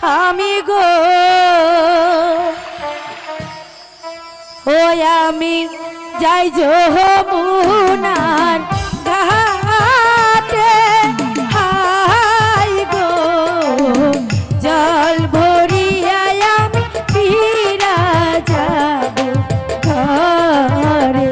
আমি গো ও আমি যাই যমুনার ঘাটে হাই গো জল ভরিয়া আমি ফিরা যাব ঘরে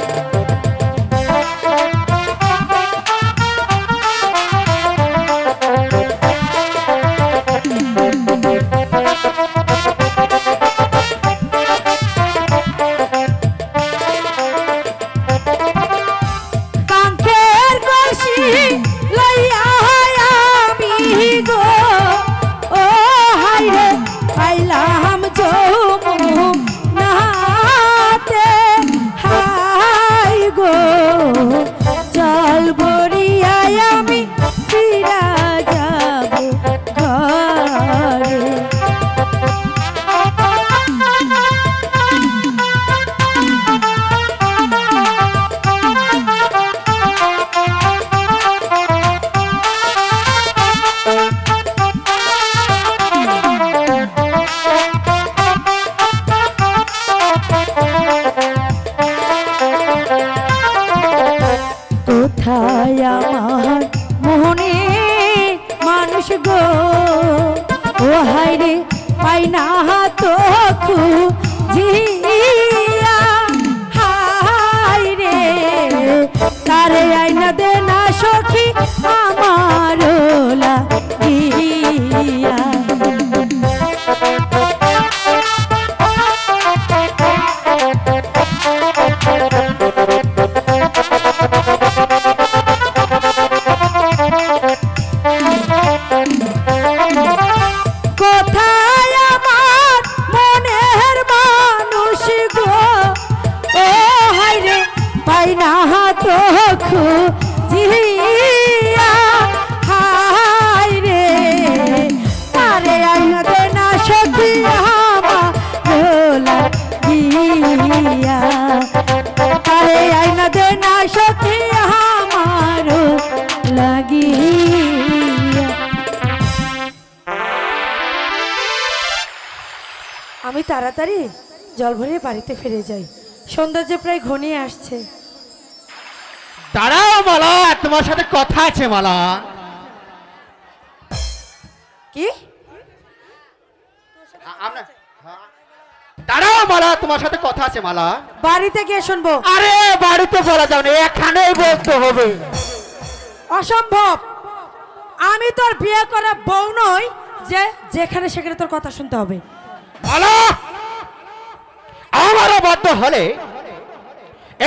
আমার মনে মানুষ গো ও হাইরে পাই না তো খুঁজিয়া হাইরে তারে আইনা দে না সখী আমার লাগিয়া আমি তাড়াতাড়ি জল ভরিয়ে বাড়িতে ফিরে যাই সন্ধ্যা যে প্রায় ঘনিয়ে আসছে দাঁড়াও মালা তোমার সাথে কথা আছে মালা কি দাঁড়াও মালা তোমার সাথে কথা আছে মালা বাড়িতে গিয়ে শুনবো আরে বাড়িতে বলা যাবে না এখানেই বলতে হবে অসম্ভব আমি তোর বিয়ে করা বউ নই যে যেখানে সেখানে তোর কথা শুনতে হবে মালা আমারও বাধ্য হলে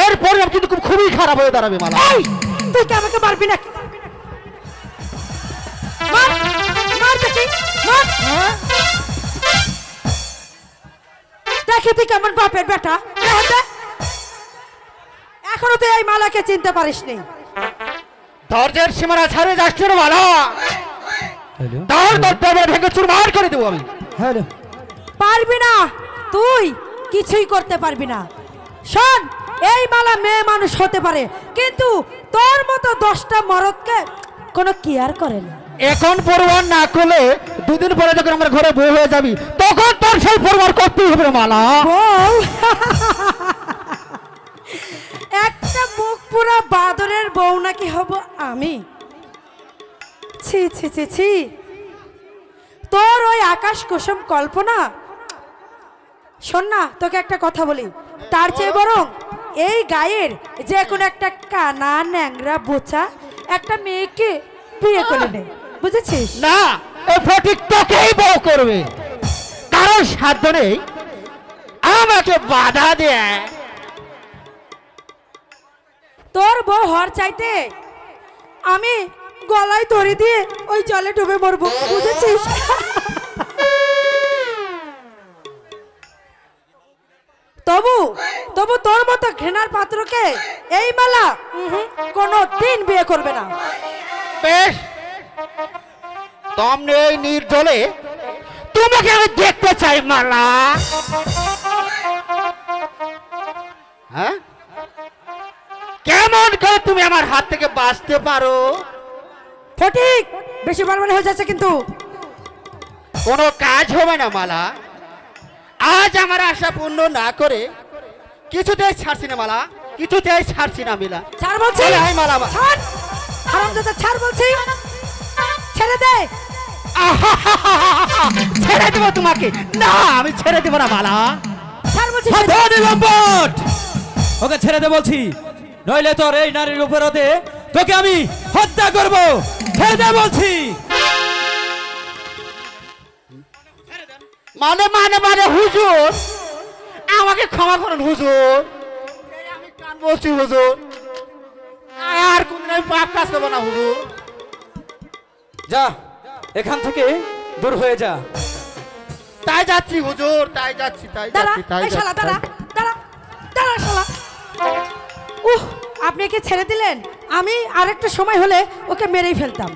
এর পরিণাম কিন্তু খুবই খারাপ হয়ে দাঁড়াবে মালা তুই কি আমাকে মারবি না মার মার দেখি মার দেখি তুই কেমন বাপের বেটা এখনো তুই এই মালাকে চিনতে পারিসনি ধৈর্যের সীমানা ছাড়িয়ে যাচ্ছে না মালা ভেঙে চুরমার করে দেবো আমি পারবি না তুই কিছুই করতে পারবি না শোন এই মালা মেয়ে মানুষ হতে পারে কিন্তু তোর মতো 10টা মরদকে কোনো কেয়ার করে না এখন পরিবার না করলে দুদিন পরে যখন আমার ঘরে বউ হয়ে যাবি তখন তোর সেই পরিবার করতেই হবে মালা বউ একটা মুখ পুরা বাদরের বউ নাকি হব আমি ছি ছি ছি ছি তোর ওই আকাশ কুসুম কল্পনা শোন না তোকে একটা কথা বলি তার চেয়ে বরং এই গায়ের যে কোনো একটা কানা ন্যাংরা বোচা একটা মেয়েকে বিয়ে করে নে বুঝেছিস না এই ফটিক তোকেই বউ করবে কারণ সাধ্য নেই আমাকে বাধা দেয় তোর বউ হওয়ার চাইতে আমি গলায় দড়ি দিয়ে ওই জলে ডুবে মরবো বুঝেছিস তবু তবু তোর মতো ঘৃণার পাত্রকে এই মালা কোনো দিন বিয়ে করবে না বেশ তোমরা এই নির্জলে তোমাকে আমি দেখতে চাই মালা হ্যাঁ কেমন করে তুমি আমার হাত থেকে বাঁচতে পারো ফটিক বেশি বাড়াবাড়ি হয়ে যাচ্ছে কিন্তু কোনো কাজ হবে না মালা। আজ আমার আশা পূর্ণ না করে কিছুতেই ছাড়ছি না মালা, কিছুতেই ছাড়ছি না মিলা। ছাড় বলছি। এই আয় মালা। ছাড় হারামজাদা, ছাড় বলছি, ছেড়ে দে। ছেড়ে দেবো তোমাকে? না, আমি ছেড়ে দেবো না মালা। ছাড় বলছি। লম্পট, ওকে ছেড়ে দে বলছি, নইলে তোর এই নারীর উপরতে তোকে আমি হত্যা করব। ছেড়ে দে বলছি। মানে মানে মানে হুজুর, আমাকে ক্ষমা করুন হুজুর। এই আমি কান বলছি হুজুর, আর কোনদিন আমি পাপ কাজ করবো না হুজুর। যা এখান থেকে দূর হয়ে যা। তাই যাচ্ছি হুজুর, তাই যাচ্ছি, তাই দাঁড়া, যাচ্ছি, তাই এই শালা যাচ্ছি। দাঁড়া, দাঁড়া, দাঁড়া শালা। আপনি একে ছেড়ে দিলেন, আমি আরেকটা সময় হলে ওকে মেরেই ফেলতাম।